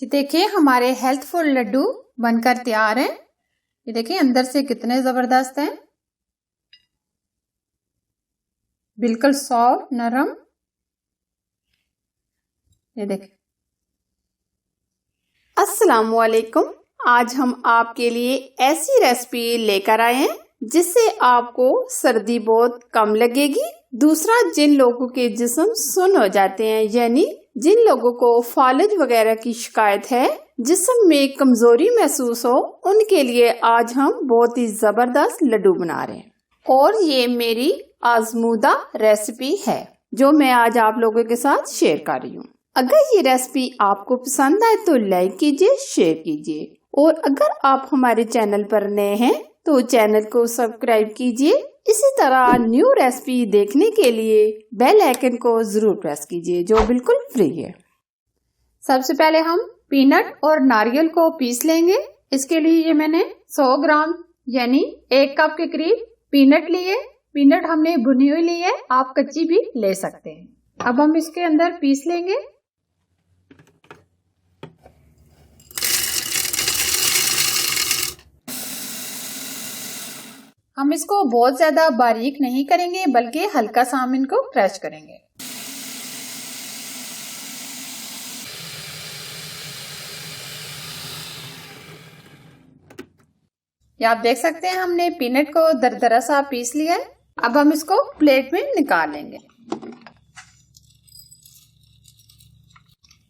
ये देखिए हमारे हेल्थफुल लड्डू बनकर तैयार हैं। ये देखिए अंदर से कितने जबरदस्त हैं, बिल्कुल सॉफ्ट नरम। ये देखिए। अस्सलाम वालेकुम। आज हम आपके लिए ऐसी रेसिपी लेकर आए हैं जिससे आपको सर्दी बहुत कम लगेगी। दूसरा, जिन लोगों के जिस्म सुन्न हो जाते हैं, यानी जिन लोगों को फालिज वगैरह की शिकायत है, जिस्म में कमजोरी महसूस हो, उनके लिए आज हम बहुत ही जबरदस्त लड्डू बना रहे हैं। और ये मेरी आजमूदा रेसिपी है जो मैं आज आप लोगों के साथ शेयर कर रही हूँ। अगर ये रेसिपी आपको पसंद आए तो लाइक कीजिए, शेयर कीजिए, और अगर आप हमारे चैनल पर नए हैं तो चैनल को सब्सक्राइब कीजिए। इसी तरह न्यू रेसिपी देखने के लिए बेल आइकन को जरूर प्रेस कीजिए जो बिल्कुल फ्री है। सबसे पहले हम पीनट और नारियल को पीस लेंगे। इसके लिए ये मैंने 100 ग्राम यानी 1 कप के करीब पीनट लिए। पीनट हमने भुनी हुई ली है, आप कच्ची भी ले सकते हैं। अब हम इसके अंदर पीस लेंगे। हम इसको बहुत ज्यादा बारीक नहीं करेंगे बल्कि हल्का सा हम इनको क्रश करेंगे। ये आप देख सकते हैं हमने पीनट को दरदरा सा पीस लिया है। अब हम इसको प्लेट में निकाल लेंगे।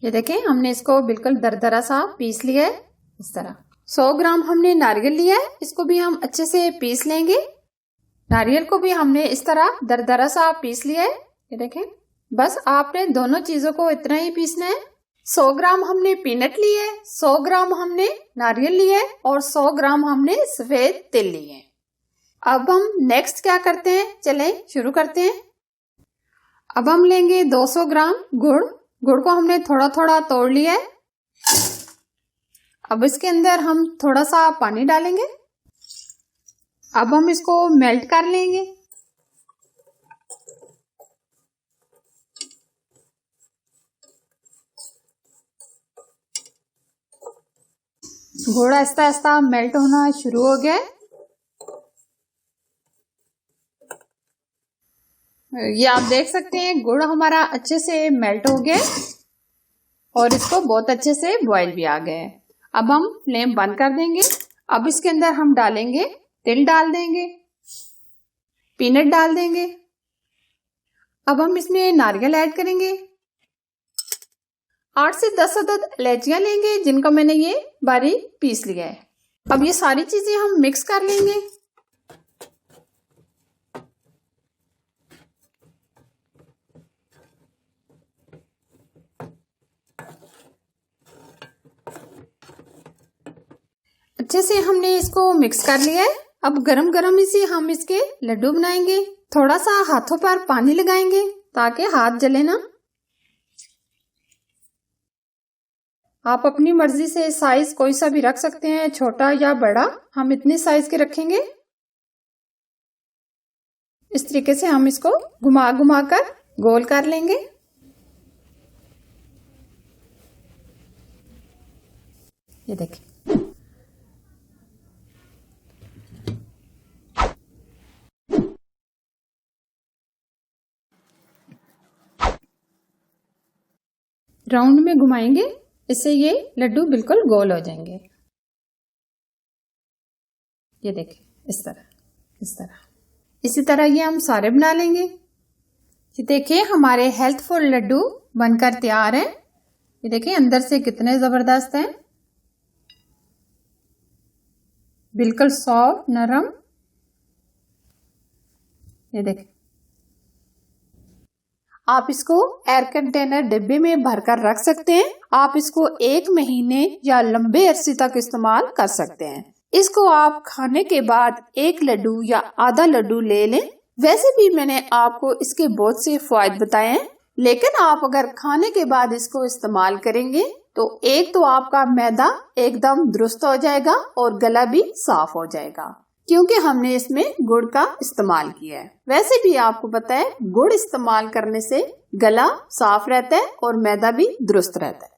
ये देखें हमने इसको बिल्कुल दरदरा सा पीस लिया है। इस तरह 100 ग्राम हमने नारियल लिया है, इसको भी हम अच्छे से पीस लेंगे। नारियल को भी हमने इस तरह दरदरा सा पीस लिया है। ये देखें, बस आपने दोनों चीजों को इतना ही पीसना है। 100 ग्राम हमने पीनट लिए, 100 ग्राम हमने नारियल लिए और 100 ग्राम हमने सफेद तिल लिए। अब हम नेक्स्ट क्या करते हैं, चलें शुरू करते हैं। अब हम लेंगे 200 ग्राम गुड़। गुड़ को हमने थोड़ा थोड़ा तोड़ लिया है। अब इसके अंदर हम थोड़ा सा पानी डालेंगे। अब हम इसको मेल्ट कर लेंगे। गुड़ आहिस्ता आहिस्ता मेल्ट होना शुरू हो गया है। ये आप देख सकते हैं गुड़ हमारा अच्छे से मेल्ट हो गया है और इसको बहुत अच्छे से बॉईल भी आ गया है। अब हम फ्लेम बंद कर देंगे। अब इसके अंदर हम डालेंगे तिल, डाल देंगे, पीनट डाल देंगे। अब हम इसमें नारियल ऐड करेंगे। 8 से 10 अदद इलायचियां लेंगे जिनका मैंने ये बारीक पीस लिया है। अब ये सारी चीजें हम मिक्स कर लेंगे। अच्छे से हमने इसको मिक्स कर लिया है। अब गरम गरम इसी हम इसके लड्डू बनाएंगे। थोड़ा सा हाथों पर पानी लगाएंगे ताकि हाथ जले ना। आप अपनी मर्जी से साइज कोई सा भी रख सकते हैं, छोटा या बड़ा। हम इतने साइज के रखेंगे। इस तरीके से हम इसको घुमा घुमा कर गोल कर लेंगे। ये देखिए, राउंड में घुमाएंगे, इससे ये लड्डू बिल्कुल गोल हो जाएंगे। ये देखिए, इस तरह इसी तरह ये हम सारे बना लेंगे। ये देखिए हमारे हेल्थफुल लड्डू बनकर तैयार हैं। ये देखिए अंदर से कितने जबरदस्त हैं, बिल्कुल सॉफ्ट नरम। ये देखिए, आप इसको एयर कंटेनर डिब्बे में भरकर रख सकते हैं। आप इसको 1 महीने या लंबे अरसे तक इस्तेमाल कर सकते हैं। इसको आप खाने के बाद 1 लड्डू या आधा लड्डू ले लें। वैसे भी मैंने आपको इसके बहुत से फायदे बताए हैं, लेकिन आप अगर खाने के बाद इसको इस्तेमाल करेंगे तो एक तो आपका मैदा एकदम दुरुस्त हो जाएगा और गला भी साफ हो जाएगा, क्योंकि हमने इसमें गुड़ का इस्तेमाल किया है। वैसे भी आपको पता है गुड़ इस्तेमाल करने से गला साफ रहता है और मैदा भी दुरुस्त रहता है।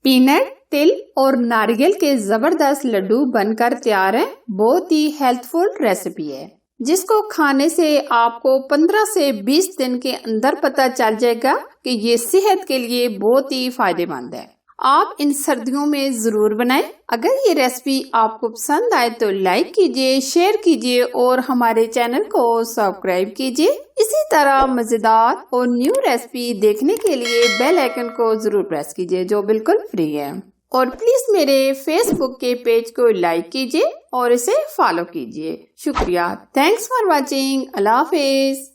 पीनट, तिल और नारियल के जबरदस्त लड्डू बनकर तैयार है। बहुत ही हेल्थफुल रेसिपी है जिसको खाने से आपको 15 से 20 दिन के अंदर पता चल जाएगा कि ये सेहत के लिए बहुत ही फायदेमंद है। आप इन सर्दियों में जरूर बनाएं। अगर ये रेसिपी आपको पसंद आए तो लाइक कीजिए, शेयर कीजिए और हमारे चैनल को सब्सक्राइब कीजिए। इसी तरह मजेदार और न्यू रेसिपी देखने के लिए बेल आइकन को जरूर प्रेस कीजिए जो बिल्कुल फ्री है। और प्लीज मेरे फेसबुक के पेज को लाइक कीजिए और इसे फॉलो कीजिए। शुक्रिया। Thanks for watching. Allah Hafiz.